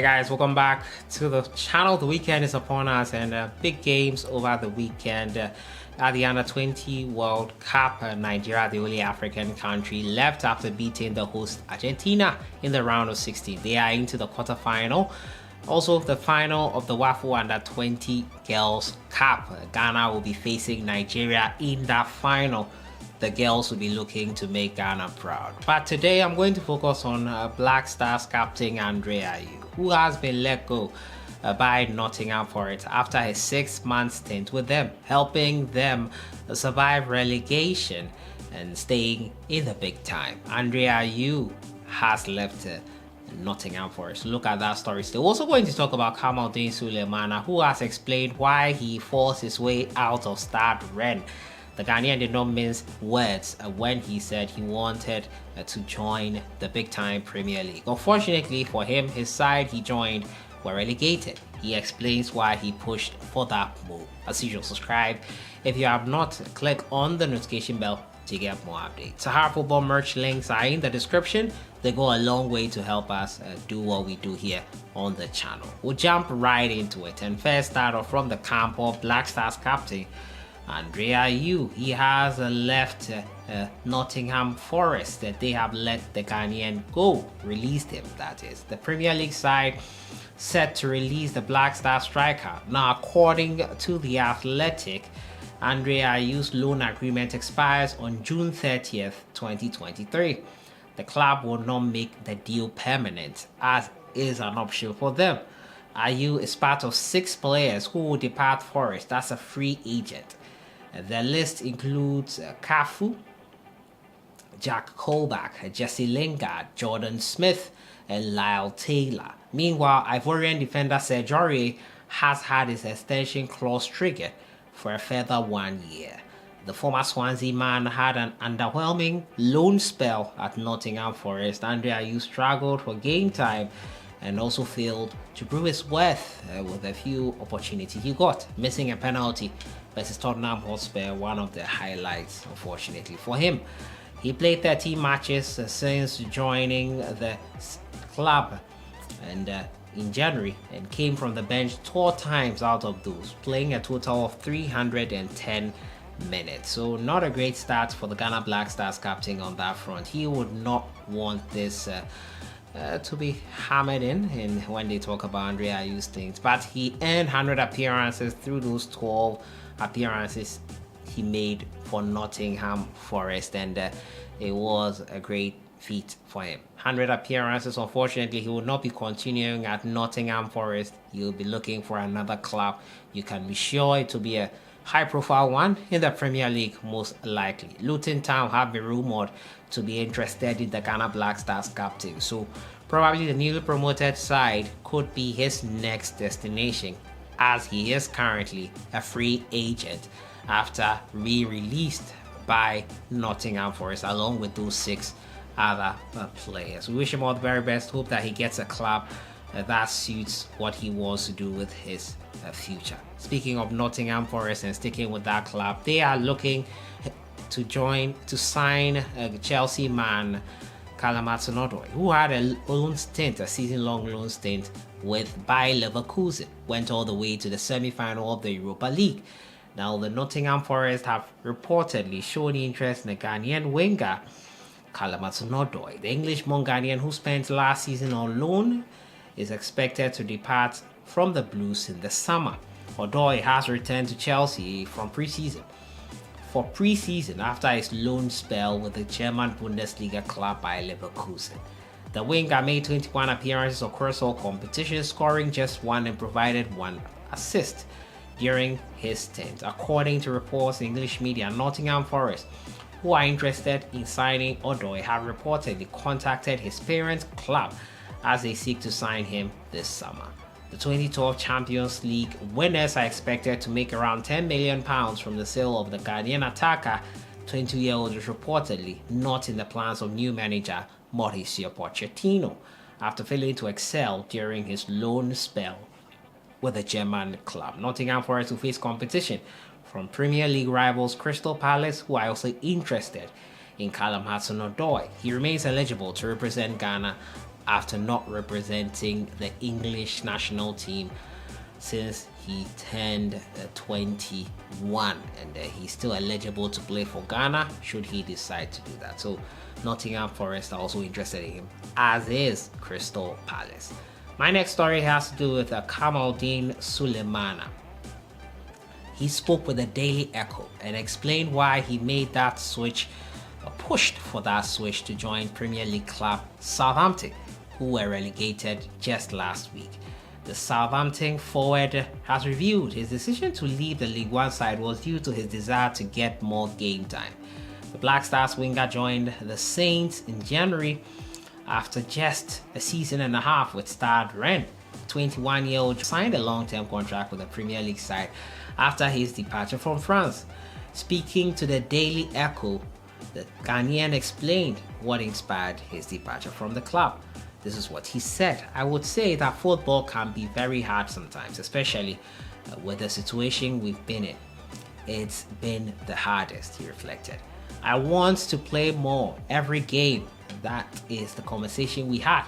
Hey guys, welcome back to the channel. The weekend is upon us and big games over the weekend. At the Under 20 World Cup, Nigeria, the only African country left after beating the host Argentina in the round of 16. They are into the quarterfinal. Also, the final of the WAFU Under 20 Girls Cup. Ghana will be facing Nigeria in that final. The girls will be looking to make Ghana proud. But today I'm going to focus on Black Stars captain Ayew, who has been let go by Nottingham Forest after his 6-month stint with them, helping them survive relegation and staying in the big time. Ayew has left Nottingham Forest. Look at that story. Still also going to talk about Callum, who has explained why he forced his way out of Stade Rennes. The Ghanaian did not mince words when he said he wanted to join the big-time Premier League. Unfortunately for him, his side he joined were relegated. He explains why he pushed for that move. As usual, subscribe if you have not. Click on the notification bell to get more updates. Sahara Football merch links are in the description. They go a long way to help us do what we do here on the channel. We'll jump right into it and first start off from the camp of Black Stars captain Ayew. He has left Nottingham Forest. They have let the Ghanaian go, released him, that is. The Premier League side set to release the Black Star striker. Now, according to The Athletic, Ayew's loan agreement expires on June 30th, 2023. The club will not make the deal permanent, as is an option for them. Ayew is part of 6 players who will depart Forest as a free agent. The list includes Cafu, Jack Colback, Jesse Lingard, Jordan Smith, and Lyle Taylor. Meanwhile, Ivorian defender Serge Aurier has had his extension clause triggered for a further 1 year. The former Swansea man had an underwhelming loan spell at Nottingham Forest. Ayew struggled for game time and also failed to prove his worth with a few opportunities he got, missing a penalty versus Tottenham Hotspur, one of the highlights, unfortunately for him. He played 13 matches since joining the club and in January, and came from the bench 12 times out of those, playing a total of 310 minutes. So not a great start for the Ghana Black Stars captain on that front. He would not want this to be hammered in when they talk about Ayew's things, but he earned 100 appearances through those 12 appearances he made for Nottingham Forest, and it was a great feat for him. 100 appearances. Unfortunately, he will not be continuing at Nottingham Forest. He'll be looking for another club. You can be sure it will be a high-profile one in the Premier League, most likely. Luton Town have been rumored to be interested in the Ghana Black Stars captain, so probably the newly promoted side could be his next destination, as he is currently a free agent after being released by Nottingham Forest along with those 6 other players. We wish him all the very best. Hope that he gets a club that suits what he wants to do with his future. Speaking of Nottingham Forest and sticking with that club, they are looking to sign Chelsea man Callum Hudson Odoi, who had a season-long loan stint with Bayer Leverkusen, went all the way to the semi-final of the Europa League. Now, the Nottingham Forest have reportedly shown interest in the Ghanaian winger Callum Hudson Odoi. The English-born Ghanaian, who spent last season on loan, is expected to depart from the Blues in the summer. Odoi has returned to Chelsea for pre-season after his loan spell with the German Bundesliga club Bayer Leverkusen. The winger made 21 appearances across all competitions, scoring just 1 and provided 1 assist during his stint. According to reports in English media, Nottingham Forest, who are interested in signing Odoi, have reportedly contacted his parents' club as they seek to sign him this summer. The 2012 Champions League winners are expected to make around £10 million from the sale of the Ghanaian attacker. 22-year-old is reportedly not in the plans of new manager Mauricio Pochettino, after failing to excel during his loan spell with the German club. Nottingham Forest will face competition from Premier League rivals Crystal Palace, who are also interested in Callum Hudson Odoi. He remains eligible to represent Ghana after not representing the English national team since he turned 21, and he's still eligible to play for Ghana should he decide to do that. So Nottingham Forest are also interested in him, as is Crystal Palace. My next story has to do with Kamaldeen Sulemana. He spoke with the Daily Echo and explained why he made that switch, pushed for that switch to join Premier League club Southampton, who were relegated just last week. The Southampton forward has revealed his decision to leave the League One side was due to his desire to get more game time. The Black Stars winger joined the Saints in January after just a season and a half with Stade Rennes. The 21-year-old signed a long-term contract with the Premier League side after his departure from France. Speaking to the Daily Echo, the Ghanaian explained what inspired his departure from the club. This is what he said. "I would say that football can be very hard sometimes, especially with the situation we've been in. It's been the hardest," he reflected. "I want to play more every game. That is the conversation we had.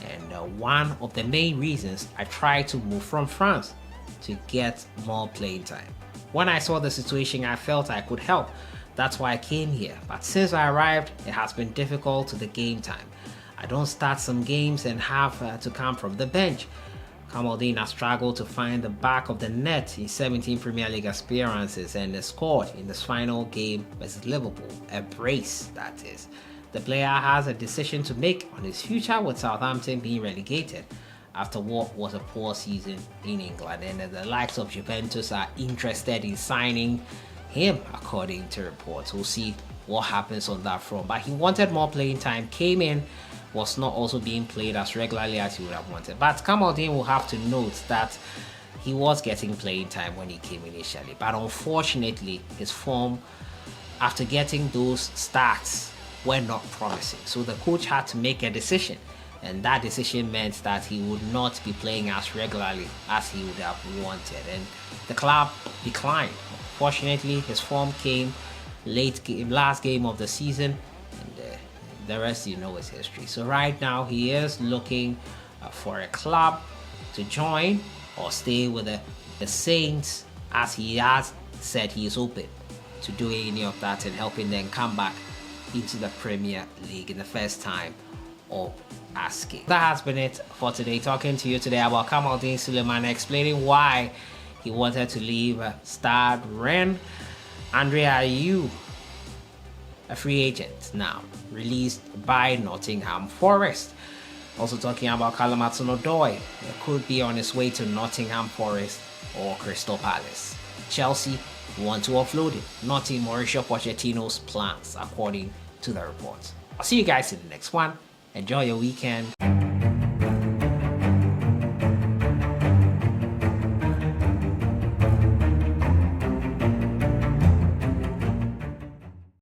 And one of the main reasons I tried to move from France to get more playing time. When I saw the situation, I felt I could help. That's why I came here. But since I arrived, it has been difficult to the game time. I don't start some games and have to come from the bench." Kamaldeen has struggled to find the back of the net in 17 Premier League appearances and scored in this final game versus Liverpool, a brace that is. The player has a decision to make on his future with Southampton being relegated after what was a poor season in England, and the likes of Juventus are interested in signing him according to reports. We'll see what happens on that front, but he wanted more playing time, came in, was not also being played as regularly as he would have wanted. But Kamaldeen will have to note that he was getting playing time when he came initially, but unfortunately his form after getting those starts were not promising. So the coach had to make a decision, and that decision meant that he would not be playing as regularly as he would have wanted, and the club declined. Fortunately, his form came last game of the season, and the rest you know is history. So right now he is looking for a club to join or stay with the Saints, as he has said he is open to doing any of that and helping them come back into the Premier League in the first time of asking. That has been it for today. Talking to you today about Kamaldeen Sulemana, explaining why he wanted to leave Stade Rennes. Ayew, a free agent now, released by Nottingham Forest. Also talking about Callum Hudson Odoi, could be on his way to Nottingham Forest or Crystal Palace. Chelsea want to offload him, not in Mauricio Pochettino's plans, according to the reports. I'll see you guys in the next one. Enjoy your weekend.